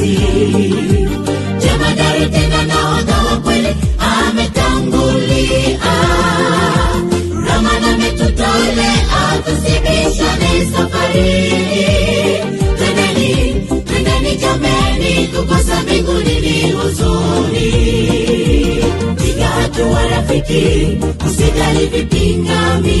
nasi. Jemadari tena nahodha wa kweli ametangulia. Ramana ametutolea tusibishane safarini. Twendeni jameni, kukosa mbinguni ni huzuni. Piga hatua rafiki, usijali vipingamizi.